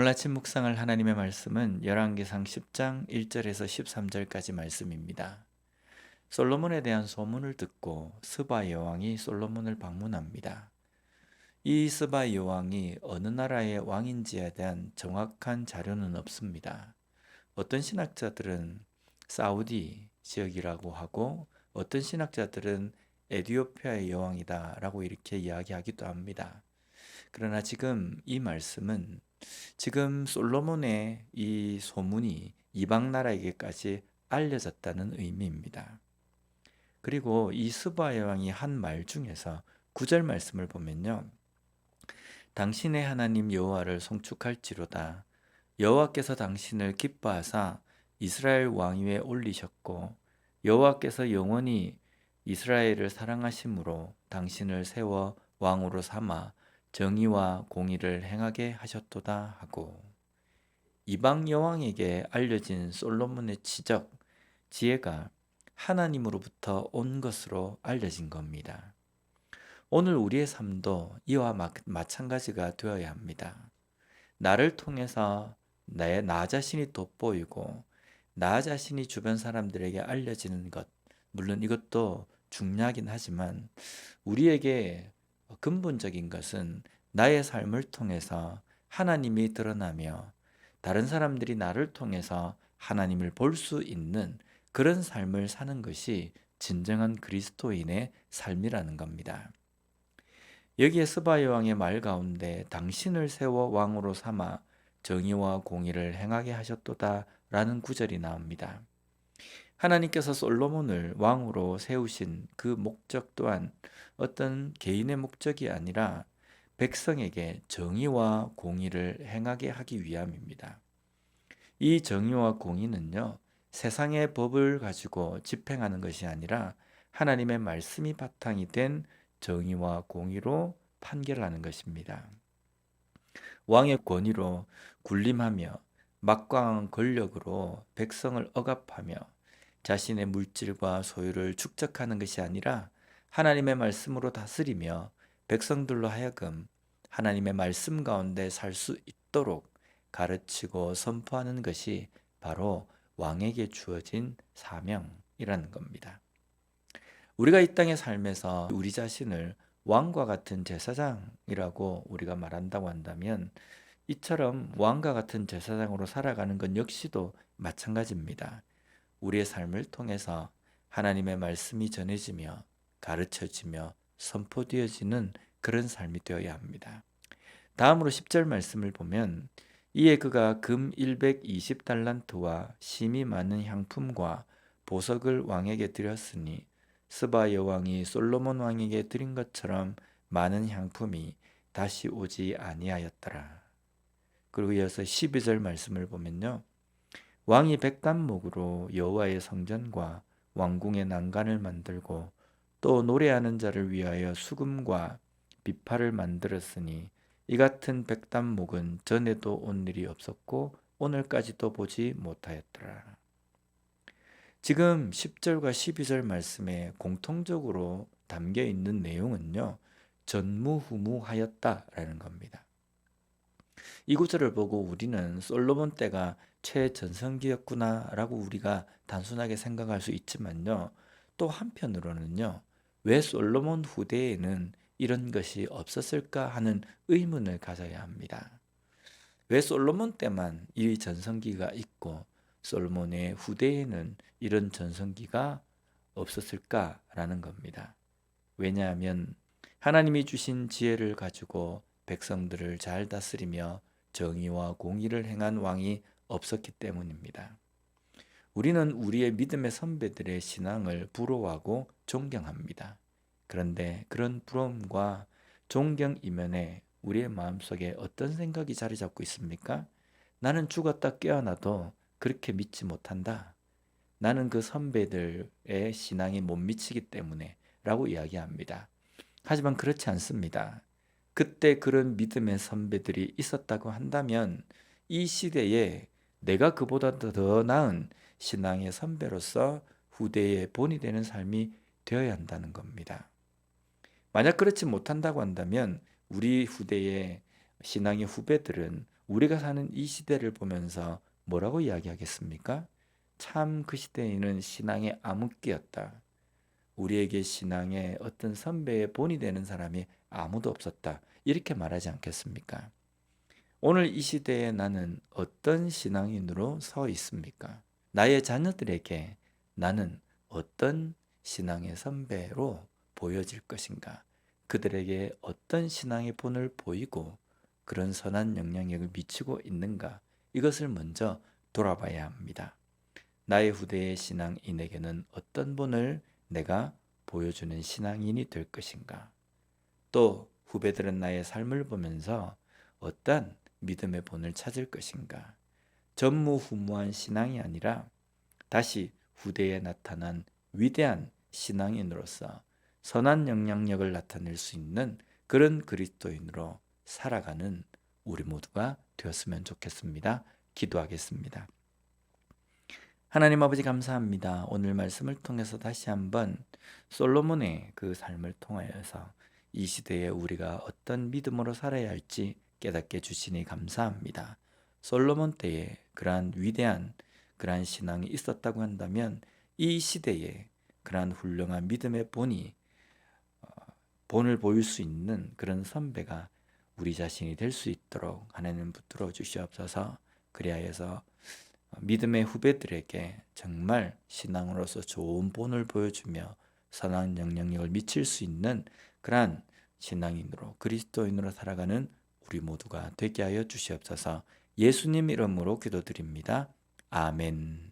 오늘 아침 묵상할 하나님의 말씀은 열왕기상 10장 1절에서 13절까지 말씀입니다. 솔로몬에 대한 소문을 듣고 스바 여왕이 솔로몬을 방문합니다. 이 스바 여왕이 어느 나라의 왕인지에 대한 정확한 자료는 없습니다. 어떤 신학자들은 사우디 지역이라고 하고 어떤 신학자들은 에티오피아의 여왕이다라고 이렇게 이야기하기도 합니다. 그러나 지금 이 말씀은 지금 솔로몬의 이 소문이 이방 나라에게까지 알려졌다는 의미입니다. 그리고 이 스바 여왕이 한 말 중에서 9절 말씀을 보면요. 당신의 하나님 여호와를 송축할지로다. 여호와께서 당신을 기뻐하사 이스라엘 왕위에 올리셨고 여호와께서 영원히 이스라엘을 사랑하심으로 당신을 세워 왕으로 삼아 정의와 공의를 행하게 하셨도다 하고, 이방 여왕에게 알려진 솔로몬의 지혜가 하나님으로부터 온 것으로 알려진 겁니다. 오늘 우리의 삶도 이와 마찬가지가 되어야 합니다. 나를 통해서 나 자신이 돋보이고 나 자신이 주변 사람들에게 알려지는 것, 물론 이것도 중요하긴 하지만 우리에게 근본적인 것은 나의 삶을 통해서 하나님이 드러나며 다른 사람들이 나를 통해서 하나님을 볼 수 있는 그런 삶을 사는 것이 진정한 그리스도인의 삶이라는 겁니다. 여기에 스바 여왕의 말 가운데 당신을 세워 왕으로 삼아 정의와 공의를 행하게 하셨도다 라는 구절이 나옵니다. 하나님께서 솔로몬을 왕으로 세우신 그 목적 또한 어떤 개인의 목적이 아니라 백성에게 정의와 공의를 행하게 하기 위함입니다. 이 정의와 공의는요, 세상의 법을 가지고 집행하는 것이 아니라 하나님의 말씀이 바탕이 된 정의와 공의로 판결하는 것입니다. 왕의 권위로 군림하며 막강한 권력으로 백성을 억압하며 자신의 물질과 소유를 축적하는 것이 아니라 하나님의 말씀으로 다스리며 백성들로 하여금 하나님의 말씀 가운데 살 수 있도록 가르치고 선포하는 것이 바로 왕에게 주어진 사명이라는 겁니다. 우리가 이 땅의 삶에서 우리 자신을 왕과 같은 제사장이라고 우리가 말한다고 한다면 이처럼 왕과 같은 제사장으로 살아가는 것 역시도 마찬가지입니다. 우리의 삶을 통해서 하나님의 말씀이 전해지며 가르쳐지며 선포되어지는 그런 삶이 되어야 합니다. 다음으로 10절 말씀을 보면 이에 그가 금 120달란트와 심이 많은 향품과 보석을 왕에게 드렸으니 스바 여왕이 솔로몬 왕에게 드린 것처럼 많은 향품이 다시 오지 아니하였더라. 그리고 이어서 12절 말씀을 보면요. 왕이 백단목으로 여호와의 성전과 왕궁의 난간을 만들고 또 노래하는 자를 위하여 수금과 비파를 만들었으니 이 같은 백단목은 전에도 온 일이 없었고 오늘까지도 보지 못하였더라. 지금 10절과 12절 말씀에 공통적으로 담겨 있는 내용은요, 전무후무하였다라는 겁니다. 이 구절을 보고 우리는 솔로몬 때가 최전성기였구나라고 우리가 단순하게 생각할 수 있지만요, 또 한편으로는요, 왜 솔로몬 후대에는 이런 것이 없었을까 하는 의문을 가져야 합니다. 왜 솔로몬 때만 이 전성기가 있고 솔로몬의 후대에는 이런 전성기가 없었을까라는 겁니다. 왜냐하면 하나님이 주신 지혜를 가지고 백성들을 잘 다스리며 정의와 공의를 행한 왕이 없었기 때문입니다. 우리는 우리의 믿음의 선배들의 신앙을 부러워하고 존경합니다. 그런데 그런 부러움과 존경 이면에 우리의 마음속에 어떤 생각이 자리 잡고 있습니까? 나는 죽었다 깨어나도 그렇게 믿지 못한다. 나는 그 선배들의 신앙에 못 미치기 때문에 라고 이야기합니다. 하지만 그렇지 않습니다. 그때 그런 믿음의 선배들이 있었다고 한다면 이 시대에 내가 그보다 더 나은 신앙의 선배로서 후대의 본이 되는 삶이 되어야 한다는 겁니다. 만약 그렇지 못한다고 한다면 우리 후대의 신앙의 후배들은 우리가 사는 이 시대를 보면서 뭐라고 이야기하겠습니까? 참 그 시대에는 신앙의 암흑기였다. 우리에게 신앙의 어떤 선배의 본이 되는 사람이 아무도 없었다. 이렇게 말하지 않겠습니까? 오늘 이 시대에 나는 어떤 신앙인으로 서 있습니까? 나의 자녀들에게 나는 어떤 신앙의 선배로 보여질 것인가? 그들에게 어떤 신앙의 본을 보이고 그런 선한 영향력을 미치고 있는가? 이것을 먼저 돌아봐야 합니다. 나의 후대의 신앙인에게는 어떤 본을 내가 보여주는 신앙인이 될 것인가? 또 후배들은 나의 삶을 보면서 어떤 믿음의 본을 찾을 것인가? 전무후무한 신앙이 아니라 다시 후대에 나타난 위대한 신앙인으로서 선한 영향력을 나타낼 수 있는 그런 그리스도인으로 살아가는 우리 모두가 되었으면 좋겠습니다. 기도하겠습니다. 하나님 아버지 감사합니다. 오늘 말씀을 통해서 다시 한번 솔로몬의 그 삶을 통하여서 이 시대에 우리가 어떤 믿음으로 살아야 할지 깨닫게 주시니 감사합니다. 솔로몬 때에 그러한 위대한 그러한 신앙이 있었다고 한다면 이 시대에 그러한 훌륭한 믿음의 본을 보일 수 있는 그런 선배가 우리 자신이 될 수 있도록 하나님 붙들어 주시옵소서. 그리하여서 믿음의 후배들에게 정말 신앙으로서 좋은 본을 보여주며 선한 영향력을 미칠 수 있는 그러한 신앙인으로 그리스도인으로 살아가는 우리 모두가 되게 하여 주시옵소서. 예수님 이름으로 기도드립니다. 아멘.